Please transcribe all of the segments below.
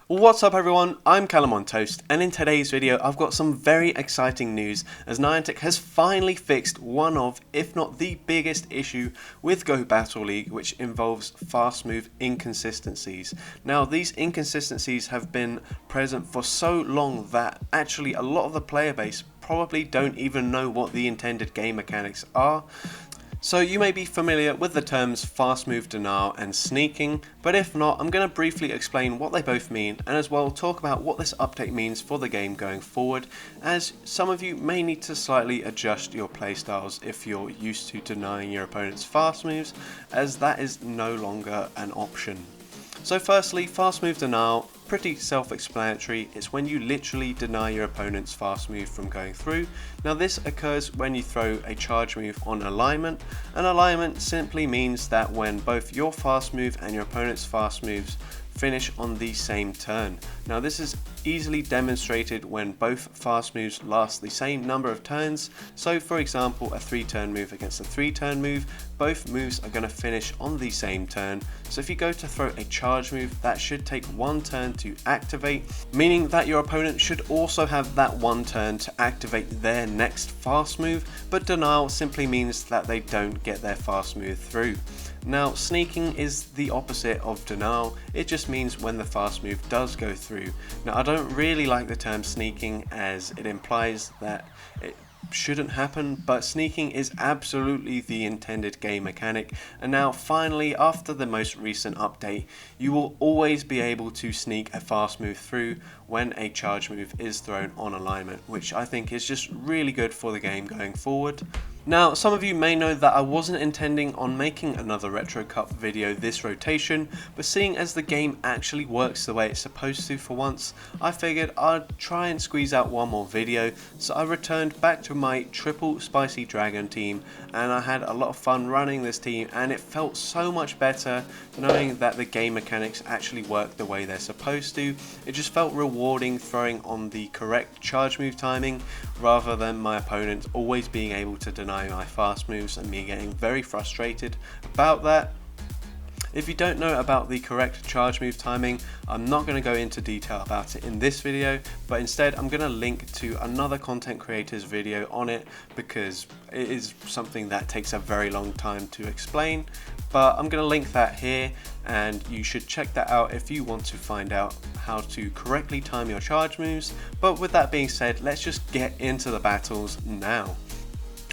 What's up everyone, I'm CallumOnToast, and in today's video I've got some very exciting news as Niantic has finally fixed one of, if not the biggest issue with Go Battle League, which involves fast move inconsistencies. Now these inconsistencies have been present for so long that actually a lot of the player base probably don't even know what the intended game mechanics are. So you may be familiar with the terms fast move denial and sneaking, but if not, I'm going to briefly explain what they both mean and as well talk about what this update means for the game going forward, as some of you may need to slightly adjust your playstyles if you're used to denying your opponent's fast moves, as that is no longer an option. So firstly, fast move denial, pretty self-explanatory. It's when you literally deny your opponent's fast move from going through. Now this occurs when you throw a charge move on alignment. An alignment simply means that when both your fast move and your opponent's fast moves finish on the same turn. Now this is easily demonstrated when both fast moves last the same number of turns. So for example, a 3-turn move against a 3-turn move, both moves are going to finish on the same turn. So if you go to throw a charge move, that should take 1 turn to activate, meaning that your opponent should also have that 1 turn to activate their next fast move, but denial simply means that they don't get their fast move through. Now sneaking is the opposite of denial, it just means when the fast move does go through. Now I don't really like the term sneaking as it implies that it shouldn't happen, but sneaking is absolutely the intended game mechanic, and now finally after the most recent update you will always be able to sneak a fast move through when a charge move is thrown on alignment, which I think is just really good for the game going forward. Now some of you may know that I wasn't intending on making another Retro Cup video this rotation, but seeing as the game actually works the way it's supposed to for once, I figured I'd try and squeeze out one more video, so I returned back to my triple spicy dragon team, and I had a lot of fun running this team, and it felt so much better knowing that the game mechanics actually work the way they're supposed to. It just felt rewarding throwing on the correct charge move timing rather than my opponent always being able to deny my fast moves and me getting very frustrated about that. If you don't know about the correct charge move timing, I'm not going to go into detail about it in this video, but instead I'm going to link to another content creator's video on it because it is something that takes a very long time to explain. But I'm going to link that here and you should check that out if you want to find out how to correctly time your charge moves. But with that being said, let's just get into the battles now.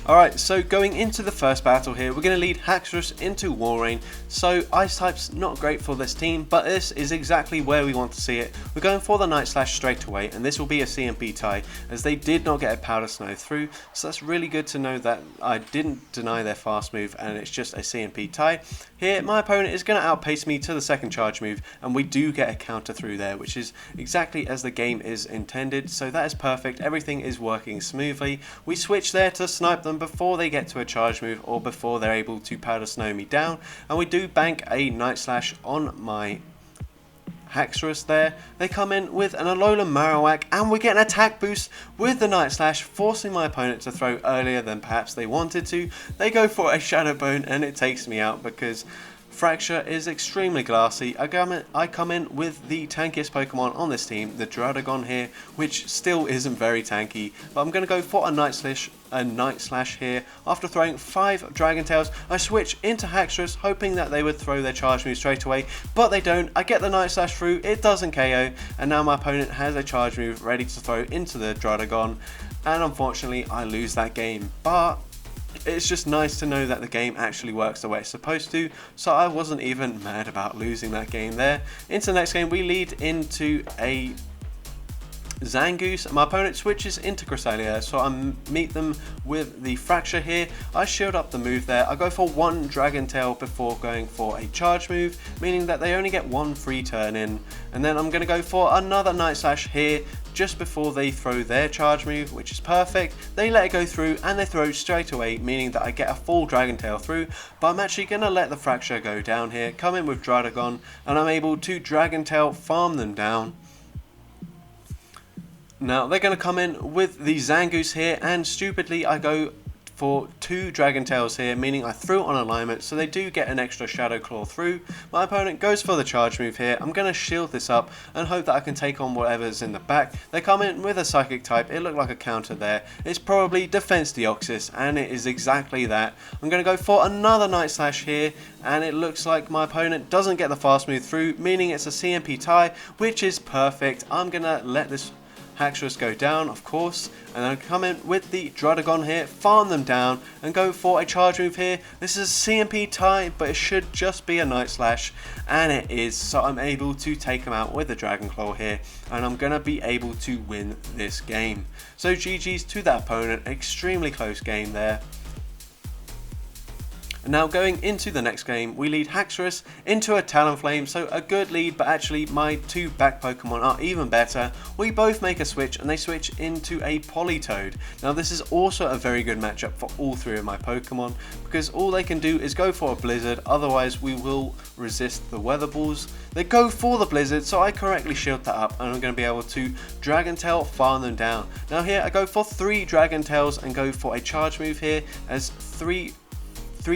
Alright, so going into the first battle here, we're going to lead Haxorus into Walrein. So Ice type's not great for this team, but this is exactly where we want to see it. We're going for the Night Slash straight away, and this will be a CMP tie, as they did not get a Powder Snow through. So that's really good to know that I didn't deny their fast move, and it's just a CMP tie. Here, my opponent is going to outpace me to the second charge move, and we do get a counter through there, which is exactly as the game is intended. So that is perfect, everything is working smoothly. We switch there to snipe them before they get to a charge move or before they're able to powder snow me down, and we do bank a Night Slash on my Haxorus there. They come in with an Alolan Marowak and we get an attack boost with the Night Slash, forcing my opponent to throw earlier than perhaps they wanted to. They go for a Shadow Bone and it takes me out because Fraxure is extremely glassy. I come in with the tankiest Pokemon on this team, the Druddigon here, which still isn't very tanky, but I'm going to go for a Night Slash here. After throwing 5 Dragon Tails, I switch into Haxorus, hoping that they would throw their charge move straight away, but they don't. I get the Night Slash through, it doesn't KO, and now my opponent has a charge move ready to throw into the Druddigon, and unfortunately I lose that game. But it's just nice to know that the game actually works the way it's supposed to, so I wasn't even mad about losing that game there. Into the next game, we lead into a Zangoose. My opponent switches into Cresselia, so I meet them with the Fraxure here. I shield up the move there. I go for 1 Dragon Tail before going for a charge move, meaning that they only get 1 free turn in, and then I'm going to go for another Night Slash here just before they throw their charge move, which is perfect. They let it go through and they throw straight away, meaning that I get a full Dragon Tail through, but I'm actually going to let the Fraxure go down here, come in with Druddigon, and I'm able to Dragon Tail farm them down. Now they're going to come in with the Zangoose here, and stupidly I go for 2 Dragon Tails here, meaning I threw on alignment, so they do get an extra Shadow Claw through. My opponent goes for the charge move here. I'm going to shield this up and hope that I can take on whatever's in the back. They come in with a Psychic type. It looked like a counter there. It's probably Defense Deoxys, and it is exactly that. I'm going to go for another Night Slash here, and it looks like my opponent doesn't get the fast move through, meaning it's a CMP tie, which is perfect. I'm going to let this Haxorus go down, of course, and then come in with the Druddigon here, farm them down, and go for a charge move here. This is a CMP tie, but it should just be a Night Slash, and it is, so I'm able to take him out with the Dragon Claw here, and I'm going to be able to win this game. So GG's to that opponent, extremely close game there. And now going into the next game, we lead Haxorus into a Talonflame, so a good lead, but actually my 2 back Pokemon are even better. We both make a switch, and they switch into a Politoed. Now this is also a very good matchup for all 3 of my Pokemon, because all they can do is go for a Blizzard, otherwise we will resist the Weather Balls. They go for the Blizzard, so I correctly shield that up, and I'm going to be able to Dragon Tail, farm them down. Now here I go for 3 Dragon Tails and go for a charge move here, as 3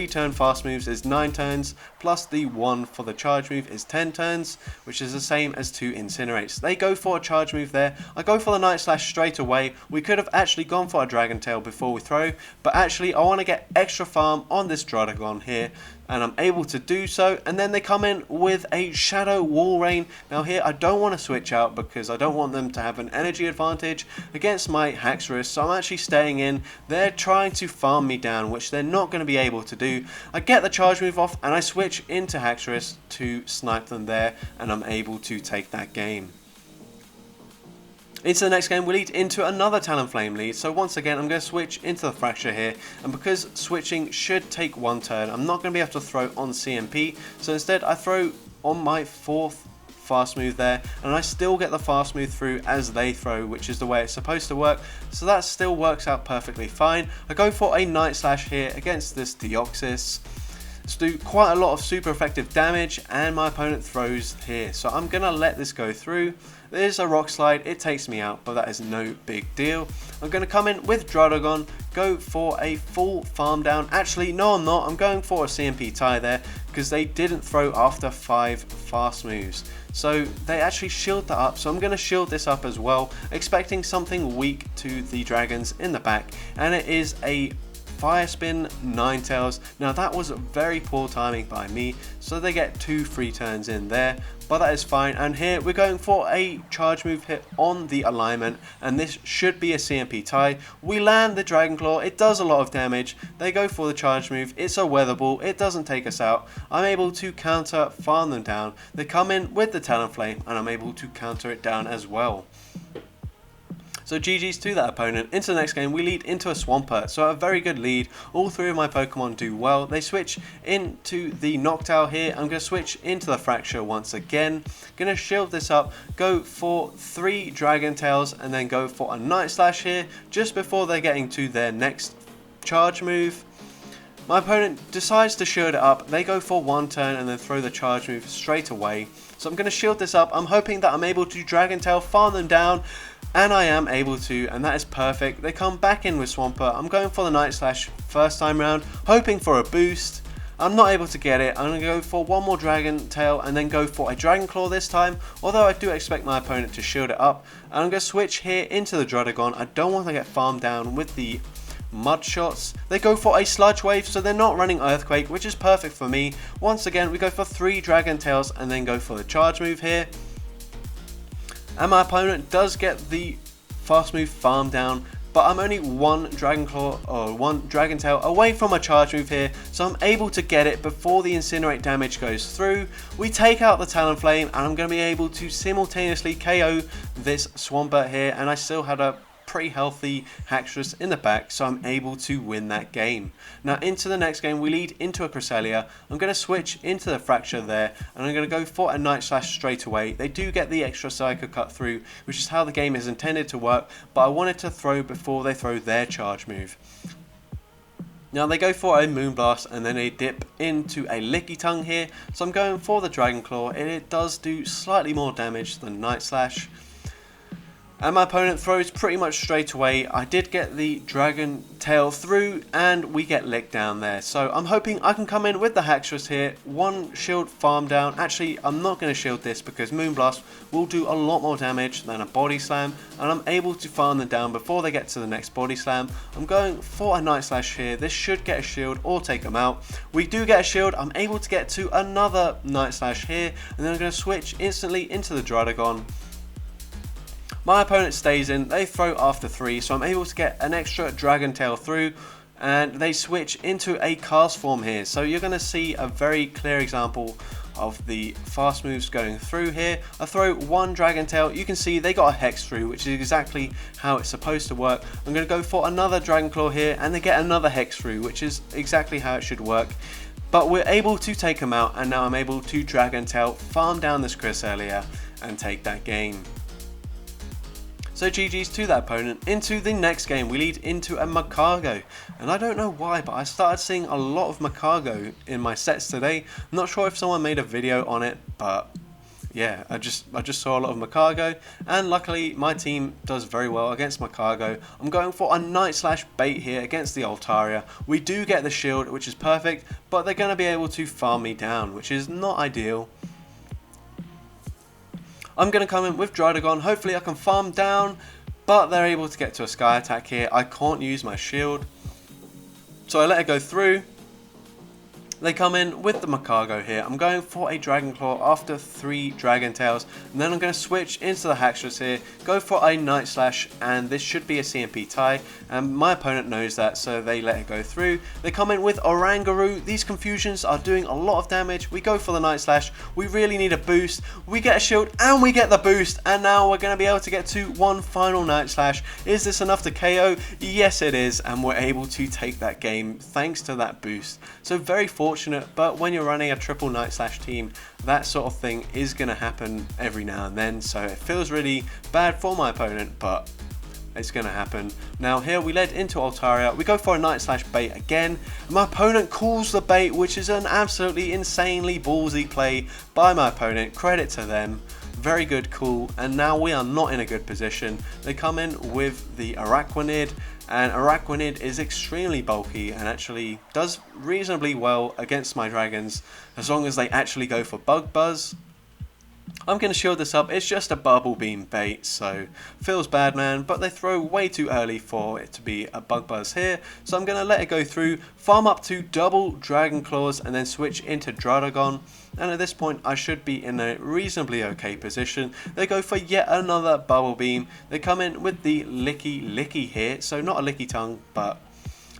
turn fast moves is 9 turns, plus the 1 for the charge move is 10 turns, which is the same as 2 Incinerates. They go for a charge move there. I go for the Night Slash straight away. We could have actually gone for a Dragon Tail before we throw, but actually I want to get extra farm on this Druddigon here, and I'm able to do so. And then they come in with a Shadow Wall Rain. Now here I don't want to switch out because I don't want them to have an energy advantage against my Haxorus, so I'm actually staying in. They're trying to farm me down, which they're not going to be able to do. I get the charge move off and I switch into Haxorus to snipe them there, and I'm able to take that game. Into the next game, we lead into another Talonflame lead, so once again I'm going to switch into the Fraxure here, and because switching should take 1 turn, I'm not going to be able to throw on CMP, so instead I throw on my 4th fast move there, and I still get the fast move through as they throw, which is the way it's supposed to work, so that still works out perfectly fine. I go for a Night Slash here against this Deoxys. Do quite a lot of super effective damage, and my opponent throws here, so I'm gonna let this go through. There's a Rock Slide, it takes me out, but that is no big deal. I'm gonna come in with Druddigon, go for a full farm down. Actually no, I'm not. I'm going for a CMP tie there because they didn't throw after 5 fast moves, so they actually shield that up, so I'm gonna shield this up as well, expecting something weak to the dragons in the back, and it is a Fire Spin Ninetales. Now that was very poor timing by me, so they get 2 free turns in there, but that is fine. And here we're going for a charge move hit on the alignment, and this should be a CMP tie. We land the Dragon Claw, it does a lot of damage. They go for the charge move, it's a Weather Ball, it doesn't take us out. I'm able to counter, farm them down. They come in with the Talonflame, and I'm able to counter it down as well. So GG's to that opponent. Into the next game, we lead into a Swampert, so a very good lead. All 3 of my Pokemon do well. They switch into the Noctowl here. I'm going to switch into the Fraxure once again. Going to shield this up, go for 3 Dragon Tails, and then go for a Night Slash here, just before they're getting to their next charge move. My opponent decides to shield it up. They go for 1 turn and then throw the charge move straight away. So I'm going to shield this up. I'm hoping that I'm able to Dragon Tail, farm them down, and I am able to, and that is perfect. They come back in with Swampert. I'm going for the Night Slash first time round, hoping for a boost. I'm not able to get it. I'm going to go for 1 more Dragon Tail and then go for a Dragon Claw this time, although I do expect my opponent to shield it up. And I'm going to switch here into the Druddigon. I don't want to get farmed down with the Mud Shots. They go for a Sludge Wave, so they're not running Earthquake, which is perfect for me. Once again, we go for 3 Dragon Tails and then go for the charge move here. And my opponent does get the fast move farm down, but I'm only 1 Dragon Claw or 1 Dragon Tail away from a charge move here, so I'm able to get it before the Incinerate damage goes through. We take out the Talonflame, and I'm going to be able to simultaneously KO this Swampert here, and I still had a pretty healthy Haxorus in the back, so I'm able to win that game. Now into the next game, we lead into a Cresselia. I'm going to switch into the Fraxure there, and I'm going to go for a Night Slash straight away. They do get the extra Psycho Cut through, which is how the game is intended to work, but I wanted to throw before they throw their charge move. Now they go for a Moonblast and then they dip into a Licky Tongue here, so I'm going for the Dragon Claw, and it does do slightly more damage than Night Slash. And my opponent throws pretty much straight away. I did get the dragon tail through and we get licked down there. So I'm hoping I can come in with the Haxorus here. One shield farm down. Actually, I'm not going to shield this because Moonblast will do a lot more damage than a body slam. And I'm able to farm them down before they get to the next body slam. I'm going for a Night Slash here. This should get a shield or take them out. We do get a shield. I'm able to get to another Night Slash here. And then I'm going to switch instantly into the druddigon. My opponent stays in, they throw after 3, so I'm able to get an extra dragon tail through, and they switch into a cast form here. So you're going to see a very clear example of the fast moves going through here. I throw one dragon tail, you can see they got a hex through, which is exactly how it's supposed to work. I'm going to go for another dragon claw here, and they get another hex through, which is exactly how it should work. But we're able to take them out, and now I'm able to dragon tail, farm down this Chris earlier, and take that game. So GG's to that opponent. Into the next game, we lead into a Magcargo. And I don't know why, but I started seeing a lot of Magcargo in my sets today. I'm not sure if someone made a video on it, but yeah, I just saw a lot of Magcargo. And luckily, my team does very well against Magcargo. I'm going for a Night Slash bait here against the Altaria. We do get the shield, which is perfect, but they're going to be able to farm me down, which is not ideal. I'm going to come in with Druddigon, hopefully I can farm down, but they're able to get to a Sky Attack here. I can't use my shield, so I let it go through. They come in with the Magcargo here. I'm going for a Dragon Claw after 3 Dragon Tails, and then I'm going to switch into the Haxorus here, go for a Night Slash, and this should be a CMP tie, and my opponent knows that, so they let it go through. They come in with Oranguru. These confusions are doing a lot of damage. We go for the Night Slash. We really need a boost. We get a shield, and we get the boost, and now we're going to be able to get to one final Night Slash. Is this enough to KO? Yes, it is, and we're able to take that game thanks to that boost. So very fortunate, but when you're running a triple Night Slash team, that sort of thing is going to happen every now and then, so it feels really bad for my opponent, but it's going to happen. Now here we led into Altaria, we go for a Night Slash bait again, and my opponent calls the bait, which is an absolutely insanely ballsy play by my opponent. Credit to them. Very good call, and now we are not in a good position. They come in with the Araquanid, and Araquanid is extremely bulky and actually does reasonably well against my dragons as long as they actually go for Bug Buzz. I'm going to shield this up. It's just a bubble beam bait, so feels bad, man, but they throw way too early for it to be a Bug Buzz here, so I'm going to let it go through, farm up to double Dragon Claws, and then switch into Druddigon. And at this point I should be in a reasonably okay position. They go for yet another bubble beam. They come in with the licky here, so not a licky tongue, but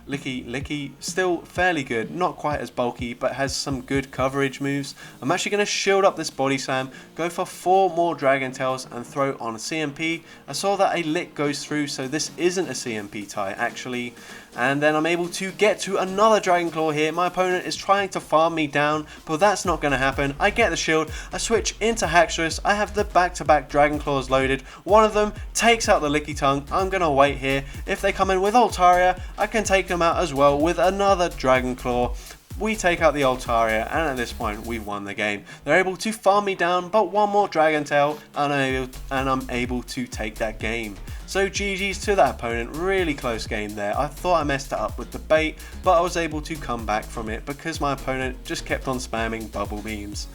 licky, still fairly good, not quite as bulky, but has some good coverage moves. I'm actually going to shield up this body slam, go for 4 more Dragon Tails, and throw on a CMP. I saw that a lick goes through, so this isn't a CMP tie actually. And then I'm able to get to another Dragon Claw here. My opponent is trying to farm me down, but that's not going to happen. I get the shield, I switch into Haxorus, I have the back-to-back Dragon Claws loaded. One of them takes out the Licky Tongue. I'm going to wait here. If they come in with Altaria, I can take them out as well with another Dragon Claw. We take out the Altaria, and at this point we've won the game. They're able to farm me down, but one more Dragon Tail, and I'm able to take that game. So GG's to that opponent. Really close game there. I thought I messed it up with the bait, but I was able to come back from it because my opponent just kept on spamming bubble beams.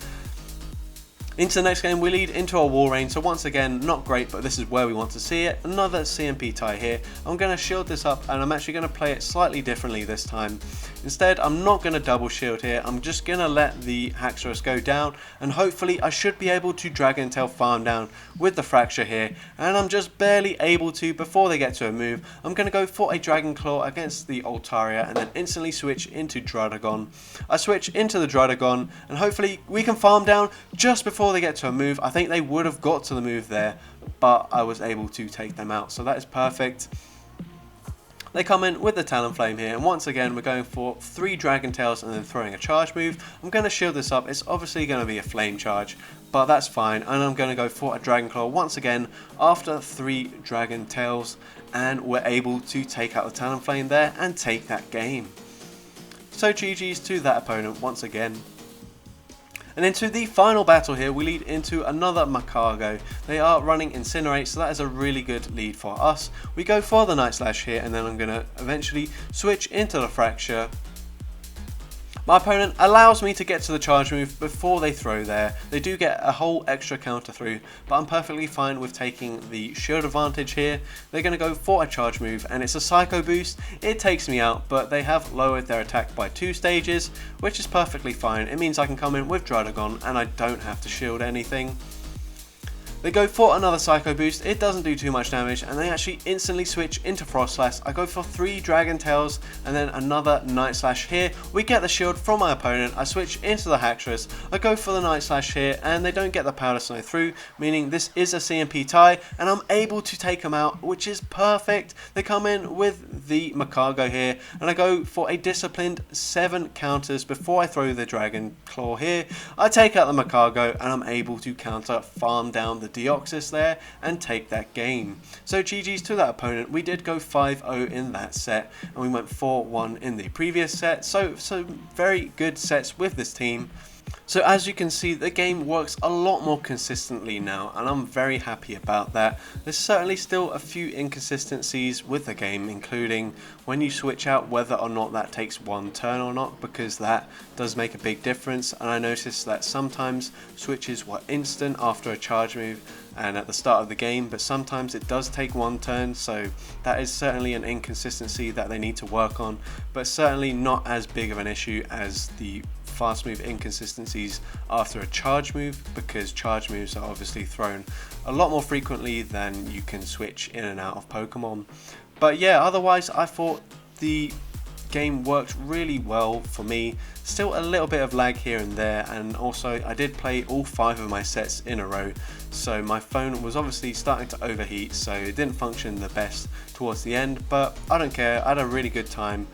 Into the next game, we lead into our wall range, so once again, not great, but this is where we want to see it. Another CMP tie here. I'm going to shield this up, and I'm actually going to play it slightly differently this time. Instead, I'm not going to double shield here. I'm just going to let the Haxorus go down, and hopefully I should be able to Dragon Tail farm down with the Fraxure here, and I'm just barely able to before they get to a move. I'm going to go for a Dragon Claw against the Altaria, and then instantly switch into Druddigon. I switch into the Druddigon, and hopefully we can farm down just before they get to a move. I think they would have got to the move there, but I was able to take them out, so that is perfect. They come in with the Talonflame here, and once again we're going for 3 Dragon Tails and then throwing a charge move. I'm going to shield this up. It's obviously going to be a flame charge, but that's fine, and I'm going to go for a Dragon Claw once again after 3 Dragon Tails, and we're able to take out the Talonflame there and take that game. So GG's to that opponent once again. And into the final battle here, we lead into another Macargo. They are running Incinerate, so that is a really good lead for us. We go for the Night Slash here, and then I'm going to eventually switch into the Fraxure. My opponent allows me to get to the charge move before they throw there. They do get a whole extra counter through, but I'm perfectly fine with taking the shield advantage here. They're going to go for a charge move, and it's a Psycho Boost. It takes me out, but they have lowered their attack by 2 stages, which is perfectly fine. It means I can come in with Druddigon, and I don't have to shield anything. They go for another Psycho Boost, it doesn't do too much damage, and they actually instantly switch into Frost Slash. I go for 3 Dragon Tails and then another Night Slash here. We get the shield from my opponent, I switch into the Haxorus, I go for the Night Slash here, and they don't get the Powder Snow through, meaning this is a CMP tie, and I'm able to take them out, which is perfect. They come in with the Macargo here, and I go for a disciplined 7 counters before I throw the Dragon Claw here. I take out the Macargo, and I'm able to counter farm down the Deoxys there and take that game. So GG's to that opponent. We did go 5-0 in that set, and we went 4-1 in the previous set, so very good sets with this team. So as you can see, the game works a lot more consistently now, and I'm very happy about that. There's certainly still a few inconsistencies with the game, including when you switch out, whether or not that takes 1 turn or not, because that does make a big difference. And I noticed that sometimes switches were instant after a charge move and at the start of the game, but sometimes it does take 1 turn, so that is certainly an inconsistency that they need to work on, but certainly not as big of an issue as the fast move inconsistencies after a charge move, because charge moves are obviously thrown a lot more frequently than you can switch in and out of Pokemon. But yeah, otherwise I thought the game worked really well for me. Still a little bit of lag here and there, and also I did play all 5 of my sets in a row, so my phone was obviously starting to overheat, so it didn't function the best towards the end, but I don't care. I had a really good time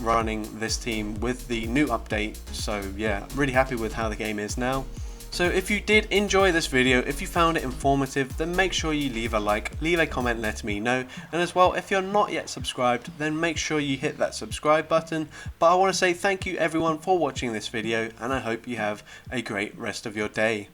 running this team with the new update, so yeah, really happy with how the game is now. So if you did enjoy this video, if you found it informative, then make sure you leave a like, leave a comment letting me know, and as well, if you're not yet subscribed, then make sure you hit that subscribe button. But I want to say thank you everyone for watching this video, and I hope you have a great rest of your day.